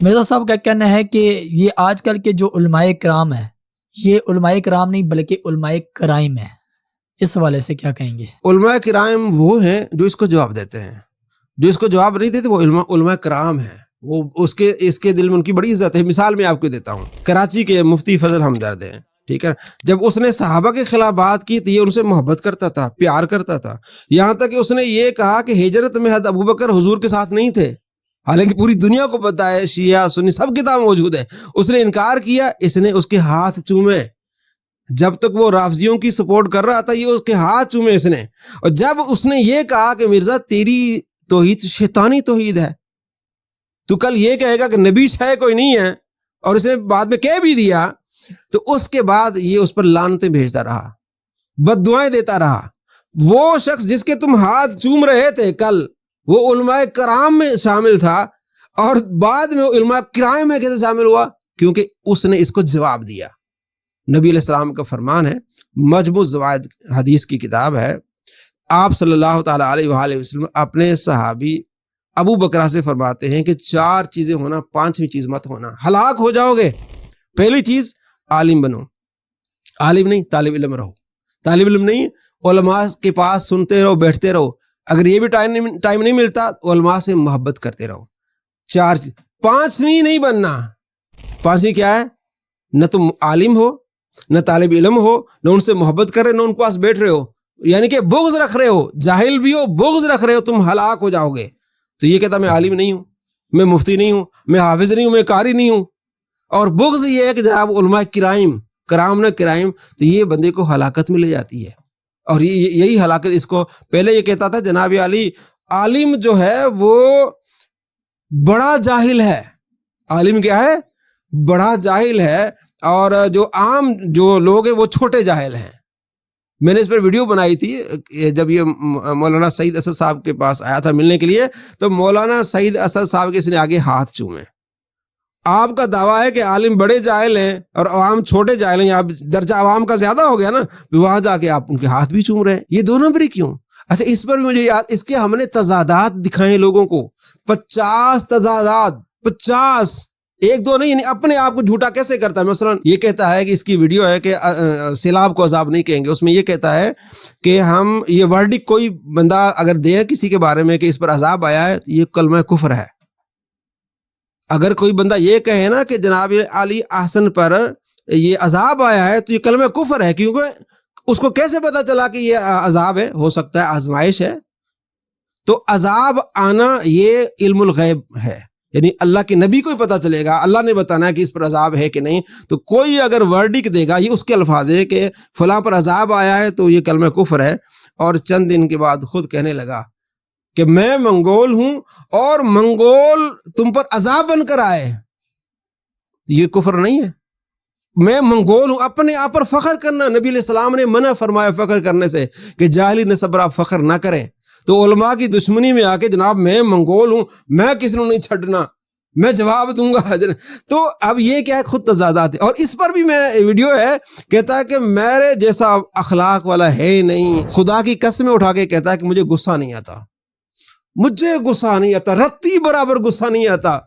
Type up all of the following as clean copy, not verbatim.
مرزا صاحب کا کہنا ہے کہ یہ آج کل کے جو علماء کرام ہیں یہ علماء کرام نہیں بلکہ علماء کرائم ہیں، اس حوالے سے کیا کہیں گے؟ علماء کرائم وہ ہیں جو اس کو جواب دیتے ہیں، جو اس کو جواب نہیں دیتے وہ علماء کرام ہیں، وہ اس کے دل میں ان کی بڑی عزت ہے۔ مثال میں آپ کو دیتا ہوں، کراچی کے مفتی فضل ہمدرد ہیں، ٹھیک ہے، جب اس نے صحابہ کے خلاف بات کی تو یہ ان سے محبت کرتا تھا، پیار کرتا تھا، یہاں تک کہ اس نے یہ کہا کہ ہجرت میں حضرت ابوبکر حضور کے ساتھ نہیں تھے، حالانکہ پوری دنیا کو پتہ ہے، شیعہ سنی سب کتاب موجود ہے، اس نے انکار کیا، اس نے اس کے ہاتھ چومے، جب تک وہ رافضیوں کی سپورٹ کر رہا تھا یہ اس کے ہاتھ چومے اس نے، اور جب اس نے یہ کہا کہ مرزا تیری توحید شیطانی توحید ہے، تو کل یہ کہے گا کہ نبی ہے کوئی نہیں ہے، اور اس نے بعد میں کہہ بھی دیا، تو اس کے بعد یہ اس پر لعنتیں بھیجتا رہا، بد دعائیں دیتا رہا۔ وہ شخص جس کے تم ہاتھ چوم رہے تھے کل، وہ علماء کرام میں شامل تھا، اور بعد میں علماء کرائم میں کیسے شامل ہوا؟ کیونکہ اس نے اس کو جواب دیا۔ نبی علیہ السلام کا فرمان ہے، مجموع الزوائد حدیث کی کتاب ہے، آپ صلی اللہ تعالیٰ علیہ وآلہ وسلم اپنے صحابی ابو بکرہ سے فرماتے ہیں کہ 4 چیزیں ہونا، 5ویں چیز مت ہونا، ہلاک ہو جاؤ گے۔ پہلی چیز، عالم بنو، عالم نہیں طالب علم رہو، طالب علم نہیں علماء کے پاس سنتے رہو، بیٹھتے رہو، اگر یہ بھی ٹائم نہیں ملتا علماء سے محبت کرتے رہو۔ 4 چیز۔ 5ویں نہیں بننا، 5ویں کیا ہے؟ نہ تم عالم ہو، نہ طالب علم ہو، نہ ان سے محبت کر رہے، نہ ان کے پاس بیٹھ رہے ہو، یعنی کہ بغض رکھ رہے ہو، جاہل بھی ہو، بغض رکھ رہے ہو، تم ہلاک ہو جاؤ گے۔ تو یہ کہتا میں عالم نہیں ہوں، میں مفتی نہیں ہوں، میں حافظ نہیں ہوں، میں قاری نہیں ہوں، اور بغض یہ ہے کہ جناب علماء کرام نہ کرائم، تو یہ بندے کو ہلاکت میں لے جاتی ہے، اور یہی ہلاکت اس کو پہلے یہ کہتا تھا جناب علی، عالم جو ہے وہ بڑا جاہل ہے، عالم کیا ہے؟ بڑا جاہل ہے، اور جو عام جو لوگ ہیں وہ چھوٹے جاہل ہیں۔ میں نے اس پر ویڈیو بنائی تھی جب یہ مولانا سعید اسد صاحب کے پاس آیا تھا ملنے کے لیے، تو مولانا سعید اسد صاحب کے اس نے آگے ہاتھ چومے۔ آپ کا دعویٰ ہے کہ عالم بڑے جاہل ہیں اور عوام چھوٹے جاہل ہیں، آپ درجہ عوام کا زیادہ ہو گیا نا، وہاں جا کے آپ ان کے ہاتھ بھی چوم رہے ہیں، یہ 2 نمبری کیوں؟ اچھا، اس پر بھی مجھے یاد، اس کے ہم نے تضادات دکھائے لوگوں کو، 50 تضادات، 50، 1-2 نہیں، یعنی اپنے آپ کو جھوٹا کیسے کرتا ہے۔ مثلا یہ کہتا ہے کہ اس کی ویڈیو ہے کہ سیلاب کو عذاب نہیں کہیں گے، اس میں یہ کہتا ہے کہ ہم یہ ورڈک کوئی بندہ اگر دے کسی کے بارے میں کہ اس پر عذاب آیا ہے تو یہ کلمہ کفر ہے۔ اگر کوئی بندہ یہ کہے نا کہ جناب علی احسن پر یہ عذاب آیا ہے تو یہ کلمہ کفر ہے، کیونکہ اس کو کیسے پتا چلا کہ یہ عذاب ہے؟ ہو سکتا ہے آزمائش ہے، تو عذاب آنا یہ علم الغیب ہے، یعنی اللہ کے نبی کو ہی پتا چلے گا، اللہ نے بتانا ہے کہ اس پر عذاب ہے کہ نہیں، تو کوئی اگر ورڈک دے گا، یہ اس کے الفاظ ہے کہ فلاں پر عذاب آیا ہے تو یہ کلمہ کفر ہے، اور چند دن کے بعد خود کہنے لگا کہ میں منگول ہوں اور منگول تم پر عذاب بن کر آئے، یہ کفر نہیں ہے؟ میں منگول ہوں، اپنے آپ پر فخر کرنا، نبی علیہ السلام نے منع فرمایا فخر کرنے سے کہ جاہلی نسب پر آپ فخر نہ کریں، تو علماء کی دشمنی میں آ کے جناب میں منگول ہوں، میں کسی نے نہیں چھڑنا، میں جواب دوں گا، تو اب یہ کیا ہے؟ خود تضادات ہے۔ اور اس پر بھی میں ویڈیو ہے، کہتا ہے کہ میرے جیسا اخلاق والا ہے ہی نہیں، خدا کی قسمیں اٹھا کے کہتا ہے کہ مجھے غصہ نہیں آتا، مجھے غصہ نہیں آتا، رتی برابر غصہ نہیں آتا،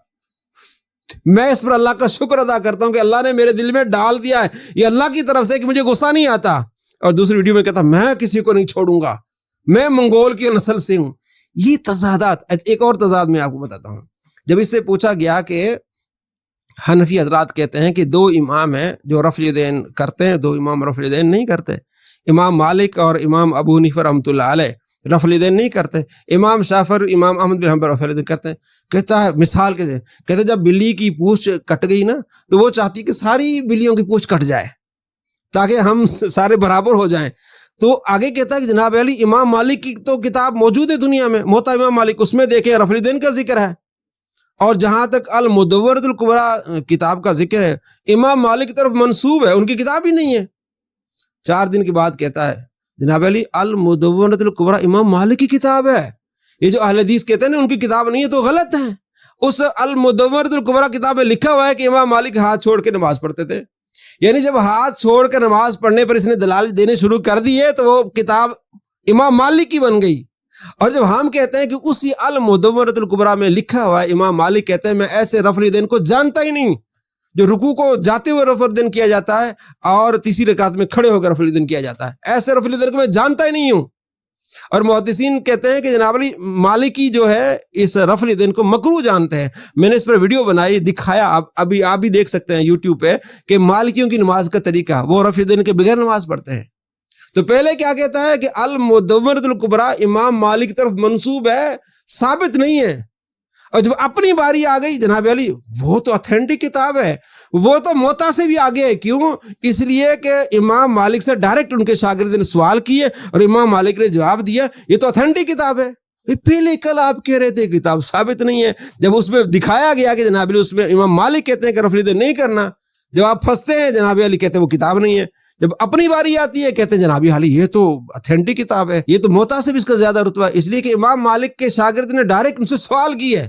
میں اس پر اللہ کا شکر ادا کرتا ہوں کہ اللہ نے میرے دل میں ڈال دیا ہے، یہ اللہ کی طرف سے کہ مجھے غصہ نہیں آتا۔ اور دوسری ویڈیو میں کہتا میں کسی کو نہیں چھوڑوں گا، میں منگول کی نسل سے ہوں۔ یہ تضادات۔ ایک اور تضاد میں آپ کو بتاتا ہوں، جب اس سے پوچھا گیا کہ حنفی حضرات کہتے ہیں کہ 2 امام ہیں جو رفع دین کرتے ہیں، 2 امام رفع دین نہیں کرتے، امام مالک اور امام ابو حنیفہ رحمۃ اللہ علیہ رفع دین نہیں کرتے، امام شافعی امام احمد بن حنبل رفع دین کرتے ہیں۔ کہتا ہے مثال کے کہتے جب بلی کی پوچھ کٹ گئی نا تو وہ چاہتی کہ ساری بلیوں کی پوچھ کٹ جائے تاکہ ہم سارے برابر ہو جائیں، تو آگے کہتا ہے کہ جناب علی امام مالک کی تو کتاب موجود ہے دنیا میں، موطا امام مالک، اس میں دیکھیں رفع دین کا ذکر ہے، اور جہاں تک المدورۃ الکبریٰ کتاب کا ذکر ہے امام مالک کی طرف منسوب ہے، ان کی کتاب ہی نہیں ہے۔ 4 دن کے بعد کہتا ہے جناب علی المدورۃ الکبریٰ امام مالک کی کتاب ہے، یہ جو اہل حدیث کہتے ہیں نا ان کی کتاب نہیں ہے تو غلط ہے۔ اس المدورۃ الکبریٰ کتاب میں لکھا ہوا ہے کہ امام مالک ہاتھ چھوڑ کے نماز پڑھتے تھے، یعنی جب ہاتھ چھوڑ کر نماز پڑھنے پر اس نے دلالت دینے شروع کر دی ہے تو وہ کتاب امام مالک کی بن گئی۔ اور جب ہم کہتے ہیں کہ اسی المدونۃ الکبریٰ میں لکھا ہوا ہے، امام مالک کہتے ہیں میں ایسے رفع الیدین کو جانتا ہی نہیں، جو رکوع کو جاتے ہوئے رفع الیدین کیا جاتا ہے اور تیسری رکعت میں کھڑے ہو کر رفع الیدین کیا جاتا ہے، ایسے رفع الیدین کو میں جانتا ہی نہیں ہوں۔ اور محدثین کہتے ہیں کہ جناب علی مالکی جو ہے اس رفع الیدین کو مکروہ جانتے ہیں۔ میں نے اس پر ویڈیو بنائی، دکھایا، ابھی آپ بھی دیکھ سکتے ہیں یوٹیوب پہ کہ مالکیوں کی نماز کا طریقہ، وہ رفع الیدین کے بغیر نماز پڑھتے ہیں۔ تو پہلے کیا کہتا ہے کہ المدونۃ الکبریٰ امام مالک کی طرف منسوب ہے، ثابت نہیں ہے۔ اور جب اپنی باری آ گئی جناب علی، وہ تو اتھینٹک کتاب ہے، وہ تو موطا سے بھی آگے ہے۔ کیوں؟ اس لیے کہ امام مالک سے ڈائریکٹ ان کے شاگرد نے سوال کیے اور امام مالک نے جواب دیا، یہ تو اتھینٹک کتاب ہے۔ پہلے کل آپ کہہ رہے تھے کتاب ثابت نہیں ہے، جب اس میں دکھایا گیا کہ جناب علی اس میں امام مالک کہتے ہیں کہ رفع الیدین نہیں کرنا، جب آپ پھنستے ہیں جناب علی کہتے ہیں وہ کتاب نہیں ہے، جب اپنی باری آتی ہے کہتے ہیں جناب علی یہ تو اتھینٹک کتاب ہے، یہ تو موطا سے بھی اس کا زیادہ رتبہ ہے، اس لیے کہ امام مالک کے شاگرد نے ڈائریکٹ ان سے سوال کی ہے۔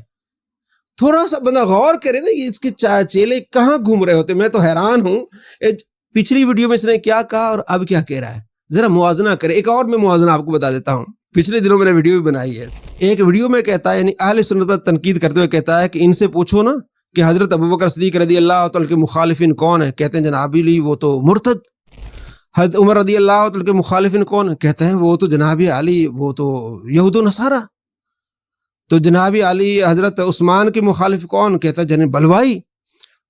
تھوڑا سا بندہ غور کرے نا، یہ اس کے چیلے کہاں گھوم رہے ہوتے، میں تو حیران ہوں۔ پچھلی ویڈیو میں اس نے کیا کہا اور اب کیا کہہ رہا ہے، ذرا موازنہ کرے۔ ایک اور میں موازنہ آپ کو بتا دیتا ہوں، پچھلے دنوں میں نے ویڈیو بھی بنائی ہے۔ ایک ویڈیو میں کہتا ہے، یعنی اہل سنت پر تنقید کرتے ہوئے کہتا ہے کہ ان سے پوچھو نا کہ حضرت ابوبکر صدیق رضی اللہ تعالیٰ کے مخالفین کون ہیں، کہتے ہیں جناب علی وہ تو مرتد۔ حضرت عمر رضی اللہ تعالیٰ کے مخالفین کون ہیں، کہتے ہیں وہ تو جناب علی وہ تو یہود و نصارہ۔ تو جناب علی حضرت عثمان کے مخالف کون، کہتا ہے جناب بلوائی۔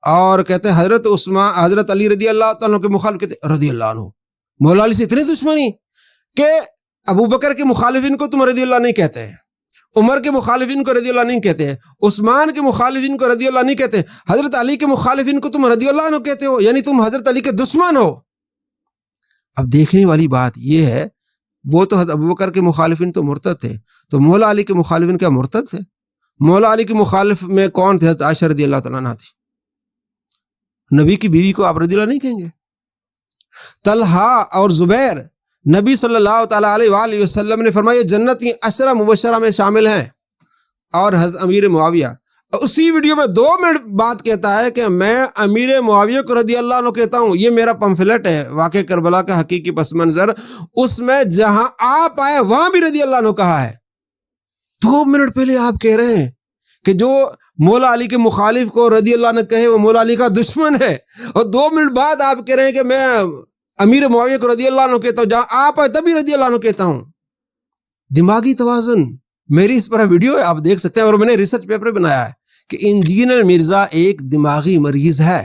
اور کہتے ہیں حضرت علی رضی اللہ تعالیٰ کے مخالف، کہتے ہیں رضی اللہ عنہ۔ مولا علی سے اتنی دشمنی کہ ابو بکر کے مخالفین کو تم رضی اللہ نہیں کہتے، عمر کے مخالفین کو رضی اللہ نہیں کہتے، عثمان کے مخالفین کو رضی اللہ نہیں کہتے، حضرت علی کے مخالفین کو تم رضی اللہ عنہ کہتے ہو، یعنی تم حضرت علی کے دشمن ہو۔ اب دیکھنے والی بات یہ ہے، وہ تو حضرت ابوبکر کے مخالفین تو مرتد تھے، تو مولا علی کے مخالفین کیا مرتد تھے؟ مولا علی کے مخالف میں کون تھے؟ حضرت عائشہ رضی اللہ تعالیٰ عنہا تھی۔ نبی کی بیوی کو آپ رضی اللہ نہیں کہیں گے؟ طلحہ اور زبیر، نبی صلی اللہ تعالیٰ علیہ وآلہ وسلم نے فرمایا جنت کی 10 مبشرہ میں شامل ہیں۔ اور حضرت امیر معاویہ اسی ویڈیو میں 2 منٹ بات کہتا ہے کہ میں امیر معاویہ کو رضی اللہ عنہ کہتا ہوں، یہ میرا پمفلٹ ہے واقع کربلا کا حقیقی پس منظر، اس میں جہاں آپ آئے وہاں بھی رضی اللہ عنہ کہا ہے۔ 2 منٹ پہلے آپ کہہ رہے ہیں کہ جو مولا علی کے مخالف کو رضی اللہ عنہ کہے وہ مولا علی کا دشمن ہے، اور 2 منٹ بعد آپ کہہ رہے ہیں کہ میں امیر معاویہ کو رضی اللہ عنہ کہتا ہوں، جہاں آپ آئے تبھی رضی اللہ عنہ کہتا ہوں۔ دماغی توازن، میری اس پر ویڈیو ہے، آپ دیکھ سکتے ہیں، اور میں نے ریسرچ پیپر بنایا ہے کہ انجینئر مرزا ایک دماغی مریض ہے۔